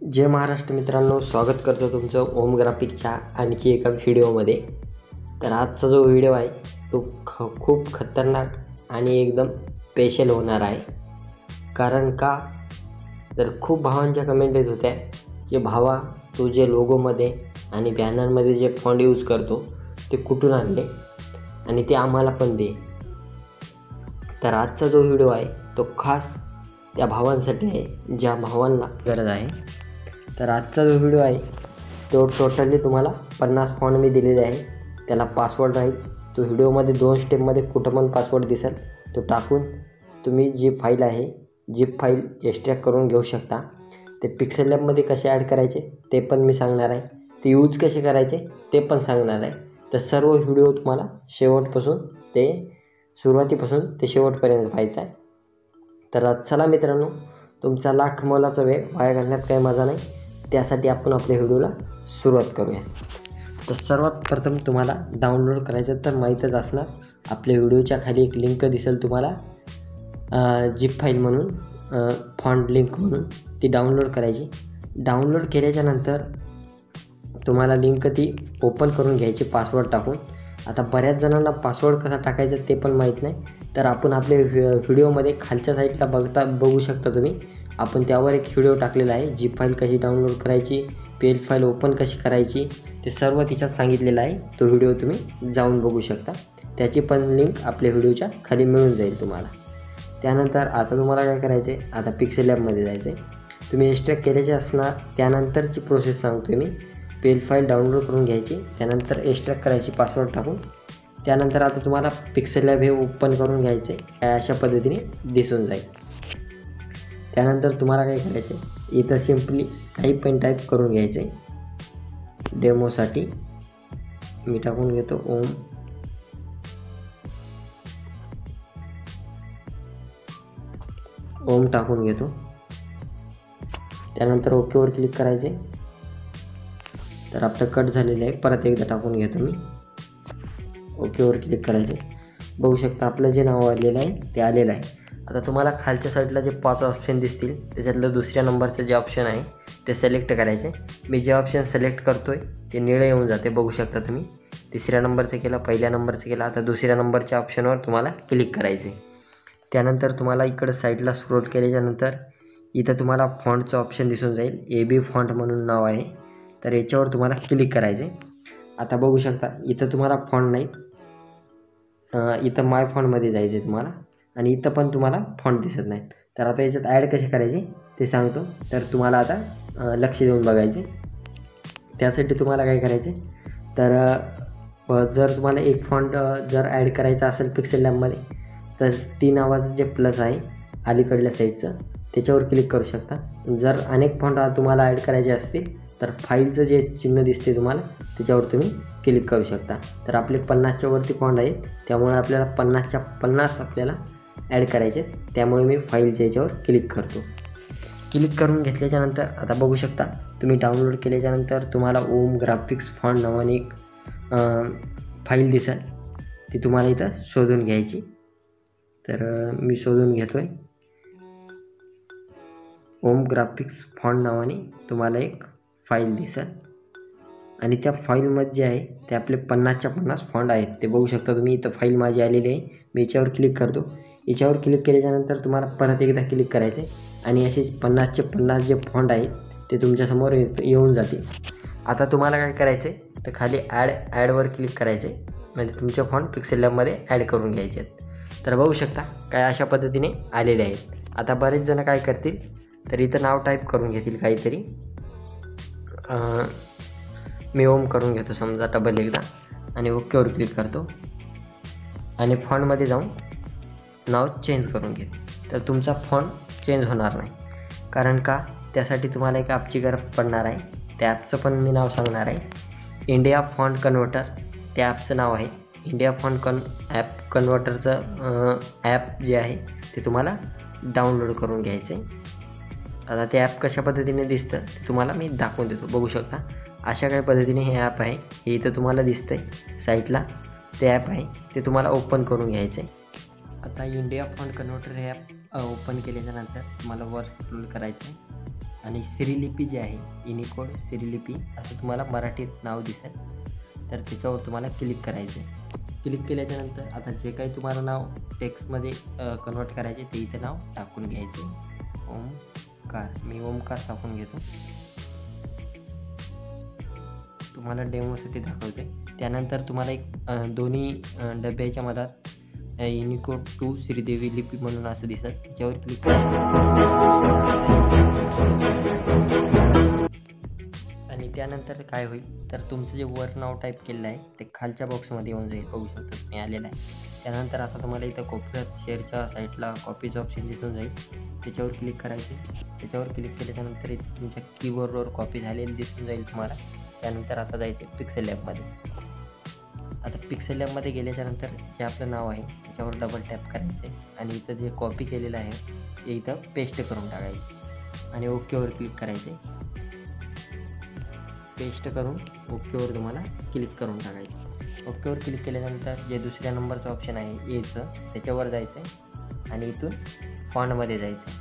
जय महाराष्ट्र मित्रांनो, स्वागत करतो तुमचं ओम ग्राफिकच्या आणखी एका व्हिडिओमध्ये। तर आजचा जो व्हिडिओ आहे तो खूप खतरनाक आणि एकदम स्पेशल होणार आहे। कारण का तर खूप भावांच्या कमेंट येत होत्या की भावा तू जे लोगोमध्ये आणि बॅनरमध्ये जे फॉन्ट यूज करतो ते कुठून आणले आणि ते आम्हाला पण दे। तर आजचा जो व्हिडिओ आहे तो खास त्या भावांसाठी आहे ज्या भावांना गरज आहे। तर आजचा जो व्हिडिओ आहे तो टोटली तुम्हाला 50 फॉन्ट मी दिलेले आहे। त्याला पासवर्ड राहील, तो व्हिडिओमध्ये 2 स्टेपमध्ये कुठं पण पासवर्ड दिसेल तो टाकून तुम्ही जी फाईल आहे झिप फाईल एक्स्ट्रॅक्ट करून घेऊ शकता। ते पिक्सेल लॅबमध्ये कसे ॲड करायचे ते पण मी सांगणार आहे, ते यूज कसे करायचे ते पण सांगणार आहे। तर सर्व व्हिडिओ तुम्हाला शेवटपासून ते सुरुवातीपासून ते शेवटपर्यंत पाहायचा आहे। तर चला मित्रांनो, तुमचा लाख मोलाचा वेळ वाया घालण्यात काही मजा नाही, त्यासाठी आपण आपल्या व्हिडिओला सुरुवात करूया। तर सर्वात प्रथम तुम्हाला डाउनलोड करायचं तर माहीतच असणार, आपल्या व्हिडिओच्या खाली एक लिंक दिसेल तुम्हाला झिप फाईल म्हणून, फॉन्ट लिंक म्हणून, ती डाउनलोड करायची। डाउनलोड केल्याच्यानंतर तुम्हाला लिंक ती ओपन करून घ्यायची पासवर्ड टाकून। आता बऱ्याच जणांना पासवर्ड कसा टाकायचा ते पण माहीत नाही, तर आपण आपल्या व्हिडिओमध्ये खालच्या साईडला बघू शकता तुम्ही, आपण त्यावर एक व्हिडिओ टाकलेला आहे, झिप फाईल कशी डाउनलोड करायची, पेज फाईल ओपन कशी करायची, ते सर्व तिच्यात सांगितलेलं आहे। तो व्हिडिओ तुम्ही जाऊन बघू शकता, त्याची पण लिंक आपल्या व्हिडिओच्या खाली मिळून जाईल तुम्हाला। त्यानंतर आता तुम्हाला काय करायचं आहे, आता पिक्सेल लॅबमध्ये जायचं आहे। तुम्ही एक्स्ट्रॅक्ट केल्याचे असणार त्यानंतरची प्रोसेस सांगतो मी। पेज फाईल डाउनलोड करून घ्यायची, त्यानंतर एक्स्ट्रॅक्ट करायची पासवर्ड टाकून। त्यानंतर आता तुम्हाला पिक्सेल लॅब हे ओपन करून घ्यायचे, अशा पद्धतीने दिसून जाईल। त्यानंतर तुम्हाला काय करायचं आहे, इथं सिम्पली काही पण टाईप करून घ्यायचं आहे। डेमोसाठी मी टाकून घेतो ओम टाकून घेतो। त्यानंतर ओकेवर क्लिक करायचे। तर आपलं कट झालेलं आहे, परत एकदा टाकून घेतो मी, ओकेवर क्लिक करायचे। बघू शकता आपलं जे नाव आलेलं आहे ते आलेलं आहे। आता तुम्हाला खालच्या साईडला जे 5 ऑप्शन दिसतील त्याच्यातलं दुसऱ्या नंबरचं जे ऑप्शन आहे ते सिलेक्ट करायचे। मी जे ऑप्शन सिलेक्ट करतो आहे ते निळं येऊन जाते, बघू शकता तुम्ही। तिसऱ्या नंबरचं केलं, पहिल्या नंबरचं केलं, आता दुसऱ्या नंबरच्या ऑप्शनवर तुम्हाला क्लिक करायचे। त्यानंतर तुम्हाला इकडं साईडला स्क्रोल केल्याच्यानंतर इथं तुम्हाला फॉन्टचं ऑप्शन दिसून जाईल, AB फॉन्ट म्हणून नाव आहे, तर याच्यावर तुम्हाला क्लिक करायचे। आता बघू शकता इथं तुम्हाला फॉन्ट नाही, इथं माय फॉन्टमध्ये जायचं आहे तुम्हाला, आणि इथं पण तुम्हाला फॉन्ट दिसत नाही। तर आता याच्यात ॲड कसे करायचे ते सांगतो, तर तुम्हाला आता लक्ष देऊन बघायचे। त्यासाठी तुम्हाला काय करायचे, तर जर तुम्हाला एक फॉन्ट जर ॲड करायचा असेल पिक्सेल लॅबमध्ये, तर ती नावाचं जे प्लस आहे अलीकडल्या साईडचं त्याच्यावर क्लिक करू शकता। जर अनेक फॉन्ट तुम्हाला ॲड करायचे असतील तर फाईलचं जे चिन्ह दिसते तुम्हाला त्याच्यावर तुम्ही क्लिक करू शकता। तर आपले 50च्या वरती फॉन्ट आहेत, त्यामुळे आपल्याला 50च्या 50 आपल्याला ॲड करायचे, त्यामुळे मी फाईलच्या याच्यावर क्लिक करतो। क्लिक करून घेतल्याच्यानंतर आता बघू शकता तुम्ही डाउनलोड केल्याच्यानंतर तुम्हाला ओम ग्राफिक्स फॉन्ट नावाने एक फाईल दिसेल, ती तुम्हाला इथं शोधून घ्यायची। तर मी शोधून घेतो आहे, ओम ग्राफिक्स फॉन्ट नावाने तुम्हाला एक फाईल दिसेल, आणि त्या फाईलमध्ये जे आहे ते आपले 50च्या 50 फॉन्ट आहेत, ते बघू शकता तुम्ही। इथं फाईल माझी आलेली आहे, मी याच्यावर क्लिक करतो। याच्यावर क्लिक केल्याच्यानंतर तुम्हाला परत एकदा क्लिक करायचे, आणि असे 50चे 50 जे फॉन्ट आहेत ते तुमच्यासमोर येऊन जातील। आता तुम्हाला काय करायचे, तर खाली ॲडवर क्लिक करायचे, म्हणजे तुमचे फॉन्ट पिक्सेल लॅबमध्ये ॲड करून घ्यायचे आहेत। तर बघू शकता काय अशा पद्धतीने आलेले आहेत। आता बरेच जण काय करतील, तर इथं नाव टाईप करून घेतील काहीतरी, मी ओम करून घेतो समजा डबल एकदा, आणि ओकेवर क्लिक करतो, आणि फॉन्टमध्ये जाऊन नाव चेंज करून घेते। तर तुमचा फॉन्ट चेंज होणार नाही, कारण का त्यासाठी तुम्हाला एक ॲपची गरज पडणार आहे। त्या ॲपचं पण मी नाव सांगणार आहे, इंडिया फॉन्ट कन्व्हर्टर, त्या ॲपचं नाव आहे। इंडिया फॉन्ट ॲप कन्व्हर्टरचं ॲप जे आहे ते तुम्हाला डाउनलोड करून घ्यायचं आहे। आता ते ॲप कशा पद्धतीने दिसतं ते तुम्हाला मी दाखवून देतो, बघू शकता अशा काही पद्धतीने हे ॲप आहे, हे इथं तुम्हाला दिसतं आहे साईडला, ते ॲप आहे ते तुम्हाला ओपन करून घ्यायचं आहे। आता इंडिया फॉन्ट कन्व्हर्टर हे ॲप ओपन केल्याच्यानंतर तुम्हाला वर स्क्रोल करायचं आहे, आणि श्रीलिपी जी आहे युनिकोड श्रीलिपी असं तुम्हाला मराठीत नाव दिसेल, तर त्याच्यावर तुम्हाला क्लिक करायचं आहे. क्लिक केल्याच्यानंतर आता जे काही तुम्हाला नाव टेक्स्टमध्ये कन्वर्ट करायचे ते इथं नाव टाकून घ्यायचे. ओमकार, मी ओमकार टाकून घेतो, तुम्हाला डेमोसाठी दाखवते. त्यानंतर तुम्हाला एक दोन्ही डब्याच्या मधात युनिकोड टू श्रीदेवी लिपी म्हणून असं दिसत, त्याच्यावर क्लिक करायचं आणि त्यानंतर काय होईल तर तुमचं जे वर नाव टाईप केलेलं आहे ते खालच्या बॉक्समध्ये येऊन जाईल. बघू शकतो मी आलेलं आहे. त्यानंतर आता तुम्हाला इथं कोपऱ्यात शेअरच्या साईडला कॉपीचं ऑप्शन दिसून जाईल, त्याच्यावर क्लिक करायचे. त्याच्यावर क्लिक केल्याच्यानंतर इथे तुमच्या कीबोर्डवर कॉपी झालेली दिसून जाईल तुम्हाला. त्यानंतर आता जायचं पिक्सेल लॅबमध्ये. आता पिक्सेल लॅबमध्ये गेल्याच्यानंतर जे आपलं नाव आहे त्याच्यावर डबल टॅप करायचं आहे आणि इथं जे कॉपी केलेलं आहे ते इथं पेस्ट करून टाकायचे आणि ओकेवर क्लिक करायचे. पेस्ट करून ओकेवर तुम्हाला क्लिक करून टाकायचं. ओकेवर क्लिक केल्यानंतर जे दुसऱ्या नंबरचं ऑप्शन आहे एचं, त्याच्यावर जायचं आहे आणि इथून फॉन्टमध्ये जायचं.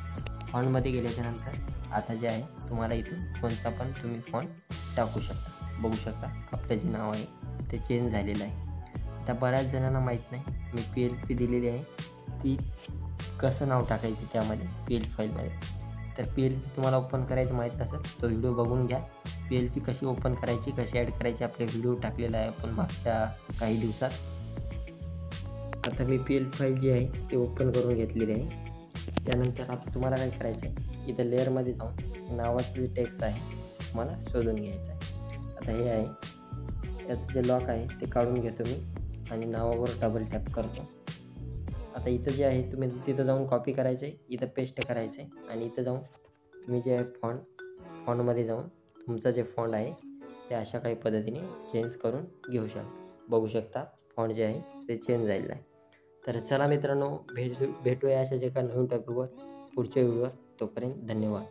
फॉन्टमध्ये गेल्याच्यानंतर आता जे आहे तुम्हाला इथून कोणता पण तुम्ही फॉन्ट टाकू शकता. बघू शकता आपलं जे नाव आहे ते चेंज झालेलं आहे. आता बऱ्याच जणांना माहीत नाही, मी PLP दिलेली आहे ती कसं नाव टाकायचं त्यामध्ये PLP फाईलमध्ये. तर PLP तुम्हाला ओपन करायचं माहीत नसेल तो व्हिडिओ बघून घ्या. PLP कशी ओपन करायची, कशी ॲड करायची आपले व्हिडिओ टाकलेला आहे आपण मागच्या काही दिवसात. आता मी PLP फाईल जी आहे ती ओपन करून घेतलेली आहे. त्यानंतर आता तुम्हाला काय करायचं आहे, इथं लेअरमध्ये जाऊन नावाचं जे टेक्स्ट आहे तुम्हाला शोधून घ्यायचं आहे. आता हे आहे, याचं जे लॉक आहे ते काढून घेतो मी आणि नावावर डबल टॅप करतो. आता इथं जे आहे तुम्ही तिथं जाऊन कॉपी करायचं आहे, इथं पेस्ट करायचं आहे आणि इथं जाऊन तुम्ही जे आहे फॉन्टमध्ये जाऊन तुमचं जे फॉन्ट आहे ते अशा काही पद्धतीने चेंज करून घेऊ शकता. बघू शकता फॉन्ट जे आहे ते चेंज झालेलं आहे. तर चला मित्रांनो, भेटूया अशाच एका नवीन टॉपिकवर पुढच्या व्हिडिओवर. तोपर्यंत धन्यवाद.